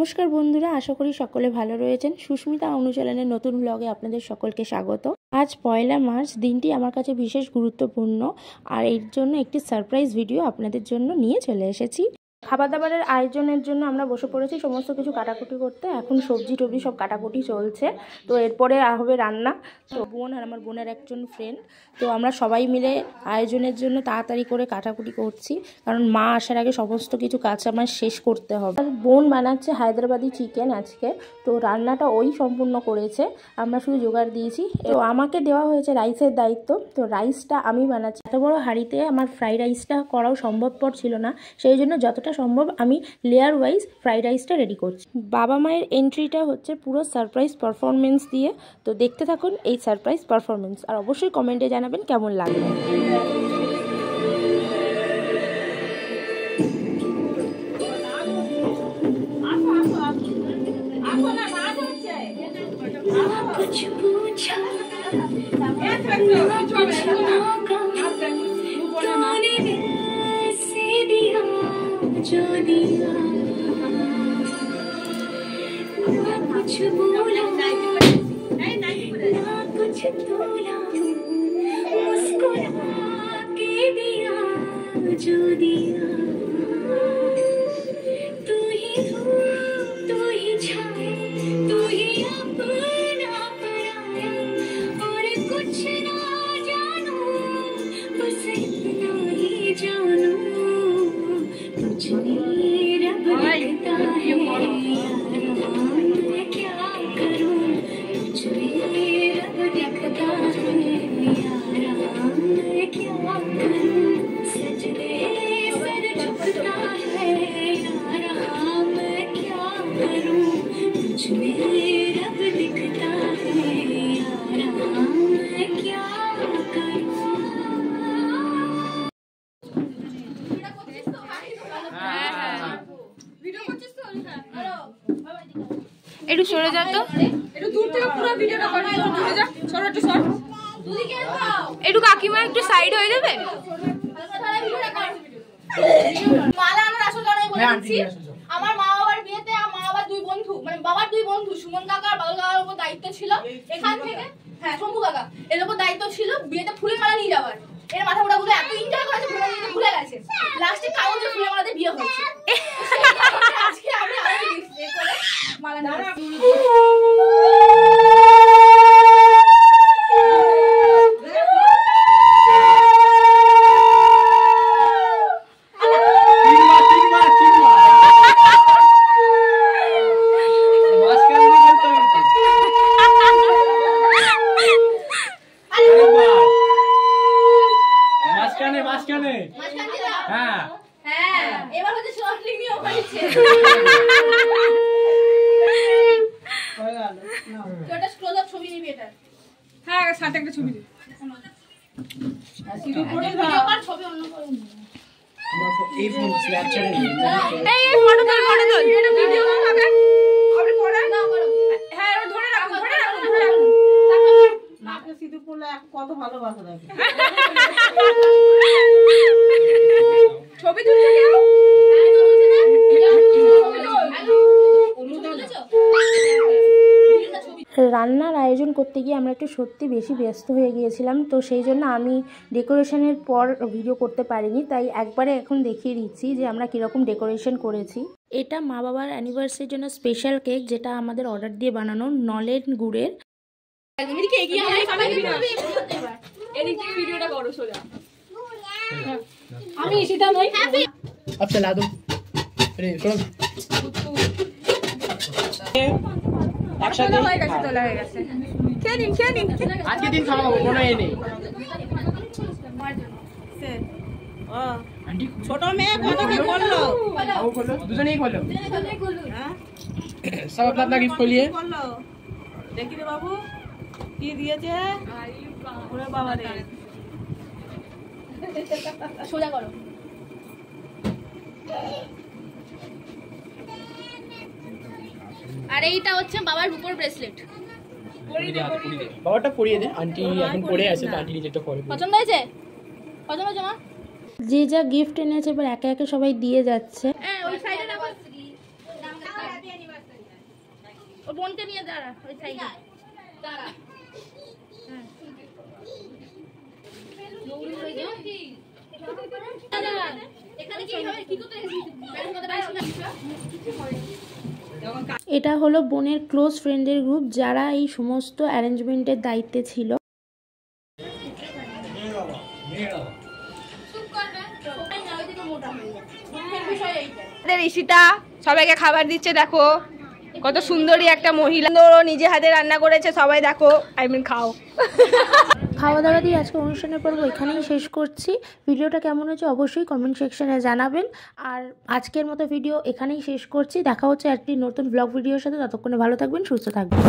নমস্কার বন্ধুরা, আশা করি সকলে ভালো রয়েছেন। সুস্মিতা অনুশীলনের নতুন ব্লগে আপনাদের সকলকে স্বাগত। আজ 1 মার্চ, দিনটি আমার কাছে বিশেষ গুরুত্বপূর্ণ, আর এর জন্য একটি সারপ্রাইজ ভিডিও আপনাদের জন্য নিয়ে চলে এসেছি। খাবার দাবারের আয়োজনের জন্য আমরা বসে পড়েছি সমস্ত কিছু কাটাকুটি করতে। এখন সবজি টবজি সব কাটাকুটি চলছে, তো এরপরে হবে রান্না। তো বোন আর আমার বোনের একজন ফ্রেন্ড, তো আমরা সবাই মিলে আয়োজনের জন্য তাড়াতাড়ি করে কাটাকুটি করছি, কারণ মা আসার আগে সমস্ত কিছু কাজ আমার শেষ করতে হবে। বোন বানাচ্ছে হায়দ্রাবাদি চিকেন আজকে, তো রান্নাটা ওই সম্পূর্ণ করেছে, আমরা শুধু জোগাড় দিয়েছি। তো আমাকে দেওয়া হয়েছে রাইসের দায়িত্ব, তো রাইসটা আমি বানাচ্ছি। এত বড় হাঁড়িতে আমার ফ্রাইড রাইসটা করাও সম্ভবপর ছিল না, সেই জন্য যতটা সম্ভব আমি লেয়ার ওয়াইজ ফ্রাইড রাইসটা রেডি করছি। বাবা মায়ের এন্ট্রিটা হচ্ছে পুরো সারপ্রাইজ পারফরমেন্স দিয়ে, তো দেখতে থাকুন এই সারপ্রাইজ পারফরমেন্স, আর অবশ্যই কমেন্টে জানাবেন কেমন লাগবে। जो दिया ना कुछ बोला ना कुछ तोला, मुस्कुरा के दिया जो दिया। तू ही छाए, तू ही अपना पराया, और कुछ ना जानू, बस इतना ही जानू, कुछ नहीं रब दिखता है यारा, मैं क्या करूं, कुछ नहीं रब दिखता है यारा, मैं क्या करूं, सजदे सर झुकता है यारा, मैं क्या करूं, कुछ नहीं रब दिखता है यारा, मैं क्या करूं। একটু সরে যাও তো, একটু দূর থেকে পুরো ভিডিওটা করে নিও। সরে যা, সরো একটু সর, দুদিকে দাও একটু। কাকিমা একটু সাইড হয়ে যাবে। মালা আমার আসল কারণে বলেছি, আমার মা বাবার বিয়েতে মা বাবার দুই বন্ধু, মানে বাবার দুই বন্ধু সুমন কাকা আর বাদল কাকার উপর দায়িত্ব ছিল এখান থেকে, হ্যাঁ শম্ভু কাকা, এর উপর দায়িত্ব ছিল বিয়েতে ফুলের মালা নিয়ে যাওয়ার। এর মাথা মোটা গুলো এত এনজয় করেছে, ফুলের মালা ভুলে গেছে, লাস্টে কাগজে ফুলের মালাতে বিয়ে হয়েছে। আজকে আমি আরো ডিসপ্লে করে মালা কত ভালোবাসা থাকে ছবি তুলতে কেউ রান্নার আয়োজন করতে গিয়ে আমরা একটু সত্যি বেশি ব্যস্ত হয়ে গিয়েছিলাম, তো সেই জন্য আমি ডেকোরেশনের পর ভিডিও করতে পারিনি, তাই একবারে এখন দেখিয়ে দিচ্ছি যে আমরা কীরকম ডেকোরেশন করেছি। এটা মা বাবার অ্যানিভার্সারির জন্য স্পেশাল কেক, যেটা আমাদের অর্ডার দিয়ে বানানো নলেন গুড়ের। আমি সেটা নই, আচ্ছা লাদু রে শোন একসাথে হয়ে গেছে, তোলা হয়ে গেছে। খেয়ে নিন আজকে দিন খাওয়াবো, কোনো এ নেই। ছোট মেয়ে কত কি করলো, দুজনেই করলো, সব আপনা আপনা গিফট করলিয়ে দেখি রে বাবু কি দিয়েছে। ওরে বাবা রে, সোজা করো। আর এইটা হচ্ছে বাবার রূপোর ব্রেসলেট। বাবাটা পরিয়ে দে, আন্টি এখন পরে আছে, তো আন্টি নিজেটা পরে। পছন্দ হয়েছে? পছন্দ হয়েছে মা? যে যা গিফট এনেছে এবার একে একে সবাই দিয়ে যাচ্ছে। ওই সাইডে ও বোনকে নিয়ে দাঁড়া ওই সাইডে দাঁড়া। এটা হলো বোনের ক্লোজ ফ্রেন্ডের গ্রুপ যারা এই সমস্ত অ্যারেঞ্জমেন্টের দায়িত্বে ছিল। ঋষিতা সবাইকে খাবার দিচ্ছে, দেখো কত সুন্দরী একটা মহিলা, নিজে হাতে রান্না করেছে, সবাই দেখো খাও। খাওয়া দাওয়া দিয়ে আজকে অনুষ্ঠানের পর্ব এখানেই শেষ করছি। ভিডিওটা কেমন হয়েছে অবশ্যই কমেন্ট সেকশনে জানাবেন। আর আজকের মতো ভিডিও এখানেই শেষ করছি। দেখা হচ্ছে একটি নতুন ব্লগ ভিডিওর সাথে। ততক্ষণে ভালো থাকবেন, সুস্থ থাকবেন।